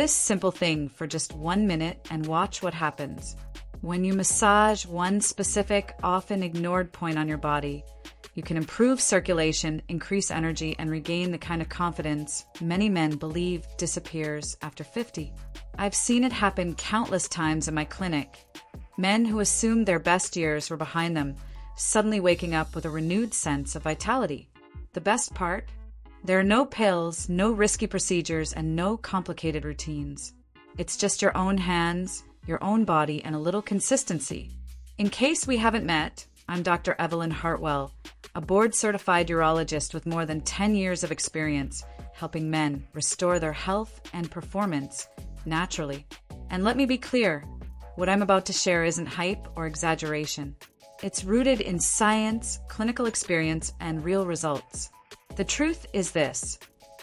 this simple thing for just 1 minute and watch what happens. When you massage one specific, often ignored point on your body, you can improve circulation, increase energy, and regain the kind of confidence many men believe disappears after 50. I've seen it happen countless times in my clinic. Men who assumed their best years were behind them, suddenly waking up with a renewed sense of vitality. The best part? There are no pills, no risky procedures, and no complicated routines. It's just your own hands, your own body, and a little consistency. In case we haven't met, I'm Dr. Evelyn Hartwell, a board-certified urologist with more than 10 years of experience helping men restore their health and performance naturally. And let me be clear, what I'm about to share isn't hype or exaggeration. It's rooted in science, clinical experience, and real results. The truth is this: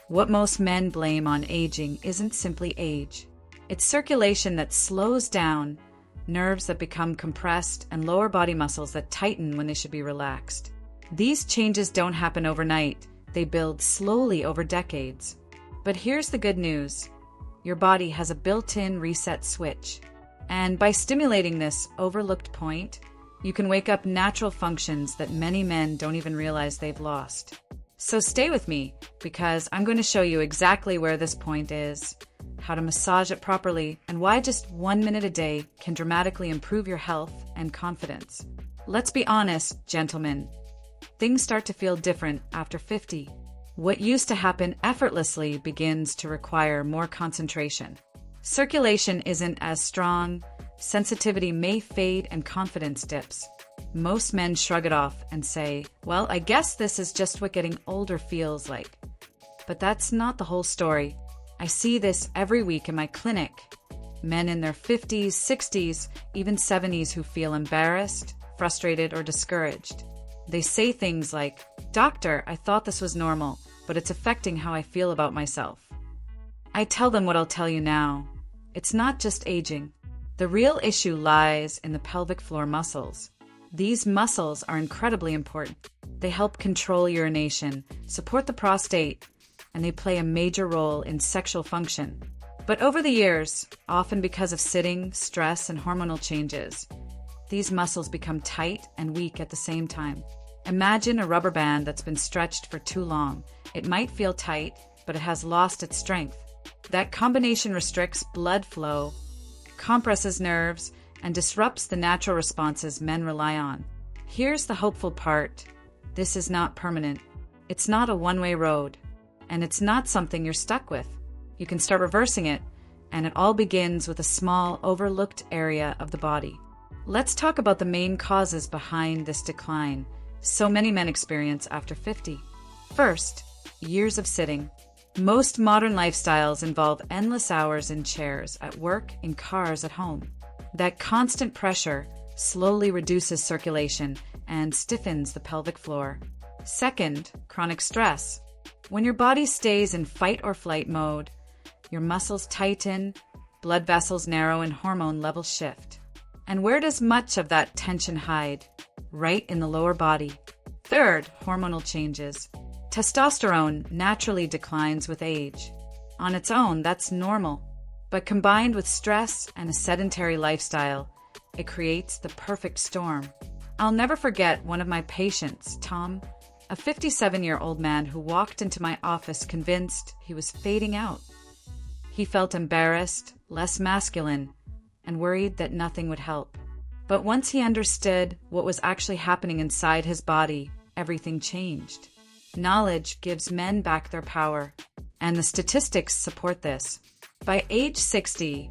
what most men blame on aging isn't simply age. It's circulation that slows down, nerves that become compressed, and lower body muscles that tighten when they should be relaxed. These changes don't happen overnight. They build slowly over decades. But here's the good news. Your body has a built-in reset switch. And by stimulating this overlooked point, you can wake up natural functions that many men don't even realize they've lost. So stay with me, because I'm going to show you exactly where this point is, how to massage it properly, and why just 1 minute a day can dramatically improve your health and confidence. Let's be honest, gentlemen. Things start to feel different after 50. What used to happen effortlessly begins to require more concentration. Circulation isn't as strong, sensitivity may fade, and confidence dips. Most men shrug it off and say, well, I guess this is just what getting older feels like. But that's not the whole story. I see this every week in my clinic. Men in their 50s, 60s, even 70s who feel embarrassed, frustrated, or discouraged. They say things like, "Doctor, I thought this was normal, but it's affecting how I feel about myself." I tell them what I'll tell you now. It's not just aging. The real issue lies in the pelvic floor muscles. These muscles are incredibly important. They help control urination, support the prostate, and they play a major role in sexual function. But over the years, often because of sitting, stress, and hormonal changes, these muscles become tight and weak at the same time. Imagine a rubber band that's been stretched for too long. It might feel tight, but it has lost its strength. That combination restricts blood flow, compresses nerves, and disrupts the natural responses men rely on. Here's the hopeful part. This is not permanent. It's not a one-way road, and it's not something you're stuck with. You can start reversing it, and it all begins with a small, overlooked area of the body. Let's talk about the main causes behind this decline so many men experience after 50. First, years of sitting. Most modern lifestyles involve endless hours in chairs, at work, in cars, at home. That constant pressure slowly reduces circulation and stiffens the pelvic floor. Second, chronic stress. When your body stays in fight or flight mode, your muscles tighten, blood vessels narrow, and hormone levels shift. And where does much of that tension hide? Right in the lower body. Third, hormonal changes. Testosterone naturally declines with age. On its own, that's normal. But combined with stress and a sedentary lifestyle, it creates the perfect storm. I'll never forget one of my patients, Tom, a 57-year-old man who walked into my office convinced he was fading out. He felt embarrassed, less masculine, and worried that nothing would help. But once he understood what was actually happening inside his body, everything changed. Knowledge gives men back their power, and the statistics support this. By age 60,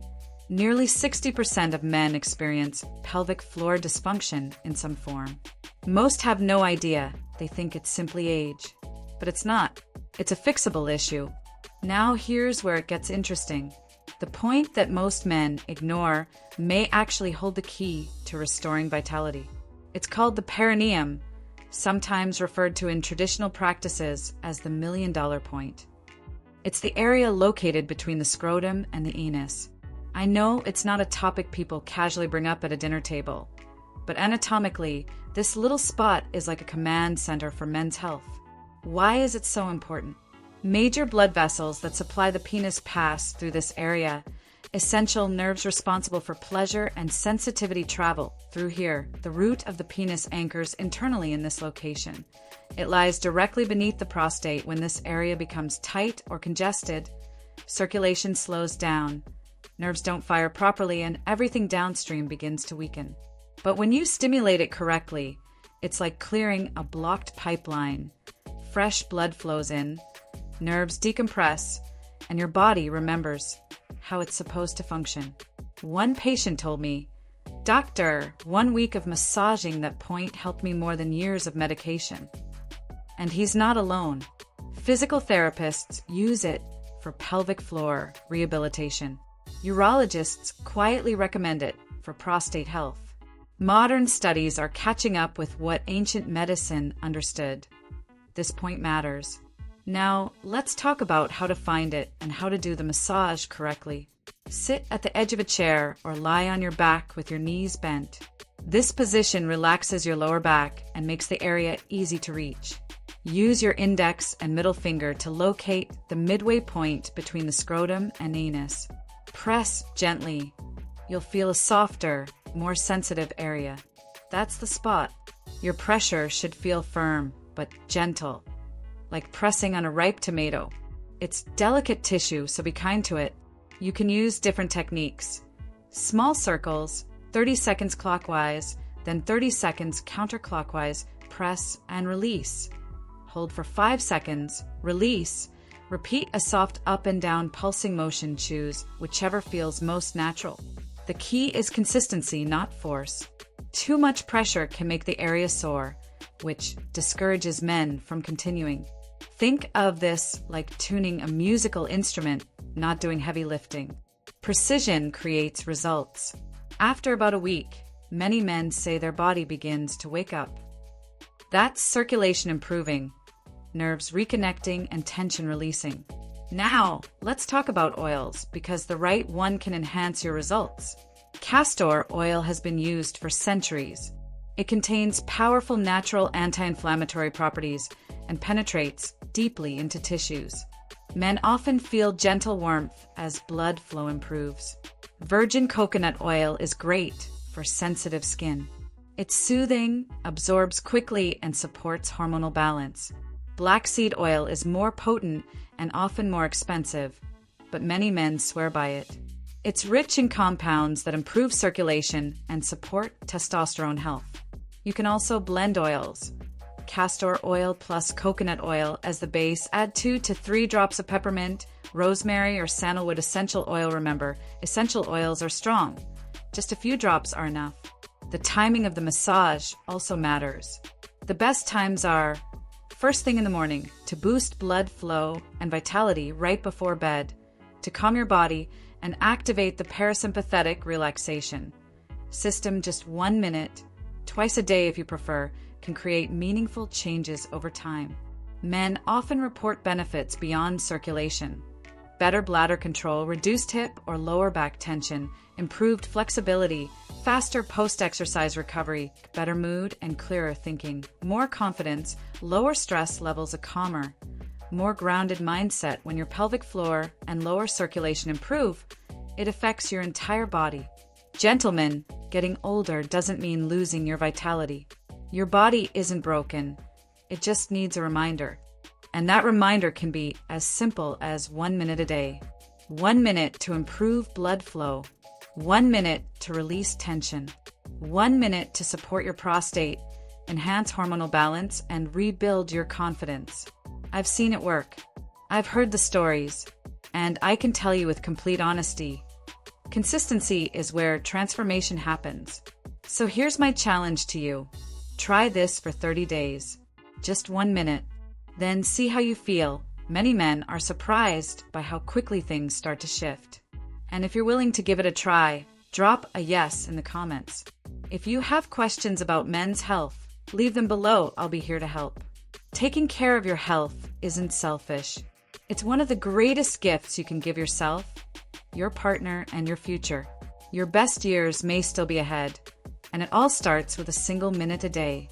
nearly 60% of men experience pelvic floor dysfunction in some form. Most have no idea. They think it's simply age. But it's not. It's a fixable issue. Now here's where it gets interesting. The point that most men ignore may actually hold the key to restoring vitality. It's called the perineum, sometimes referred to in traditional practices as the $1 million point. It's the area located between the scrotum and the anus. I know it's not a topic people casually bring up at a dinner table, but anatomically, this little spot is like a command center for men's health. Why is it so important? Major blood vessels that supply the penis pass through this area. Essential nerves responsible for pleasure and sensitivity travel through here. The root of the penis anchors internally in this location. It lies directly beneath the prostate. When this area becomes tight or congested, circulation slows down. Nerves don't fire properly and everything downstream begins to weaken. But when you stimulate it correctly, it's like clearing a blocked pipeline. Fresh blood flows in, nerves decompress, and your body remembers how it's supposed to function. One patient told me, "Doctor, 1 week of massaging that point helped me more than years of medication." And he's not alone. Physical therapists use it for pelvic floor rehabilitation. Urologists quietly recommend it for prostate health. Modern studies are catching up with what ancient medicine understood. This point matters. Now, let's talk about how to find it and how to do the massage correctly. Sit at the edge of a chair or lie on your back with your knees bent. This position relaxes your lower back and makes the area easy to reach. Use your index and middle finger to locate the midway point between the scrotum and anus. Press gently. You'll feel a softer, more sensitive area. That's the spot. Your pressure should feel firm, but gentle, like pressing on a ripe tomato. It's delicate tissue, so be kind to it. You can use different techniques. Small circles, 30 seconds clockwise, then 30 seconds counterclockwise, press and release. Hold for 5 seconds, release. Repeat a soft up and down pulsing motion. Choose whichever feels most natural. The key is consistency, not force. Too much pressure can make the area sore, which discourages men from continuing. Think of this like tuning a musical instrument, not doing heavy lifting. Precision creates results. After about a week, many men say their body begins to wake up. That's circulation improving, nerves reconnecting, and tension releasing. Now, let's talk about oils, because the right one can enhance your results. Castor oil has been used for centuries. It contains powerful natural anti-inflammatory properties and penetrates deeply into tissues. Men often feel gentle warmth as blood flow improves. Virgin coconut oil is great for sensitive skin. It's soothing, absorbs quickly, and supports hormonal balance. Black seed oil is more potent and often more expensive, but many men swear by it. It's rich in compounds that improve circulation and support testosterone health. You can also blend oils. Castor oil plus coconut oil as the base. Add 2 to 3 drops of peppermint, rosemary, or sandalwood essential oil. Remember, essential oils are strong. Just a few drops are enough. The timing of the massage also matters. The best times are first thing in the morning to boost blood flow and vitality, right before bed to calm your body and activate the parasympathetic relaxation system. Just 1 minute, twice a day if you prefer, can create meaningful changes over time. Men often report benefits beyond circulation. Better bladder control, reduced hip or lower back tension, improved flexibility, faster post-exercise recovery, better mood and clearer thinking, more confidence, lower stress levels, a calmer, more grounded mindset. When your pelvic floor and lower circulation improve, it affects your entire body. Gentlemen, getting older doesn't mean losing your vitality. Your body isn't broken. It just needs a reminder. And that reminder can be as simple as 1 minute a day. 1 minute to improve blood flow. 1 minute to release tension. 1 minute to support your prostate, enhance hormonal balance, and rebuild your confidence. I've seen it work. I've heard the stories. And I can tell you with complete honesty, consistency is where transformation happens. So here's my challenge to you. Try this for 30 days. Just 1 minute. Then see how you feel. Many men are surprised by how quickly things start to shift. And if you're willing to give it a try, drop a yes in the comments. If you have questions about men's health, leave them below. I'll be here to help. Taking care of your health isn't selfish. It's one of the greatest gifts you can give yourself, your partner, and your future. Your best years may still be ahead, and it all starts with a single minute a day.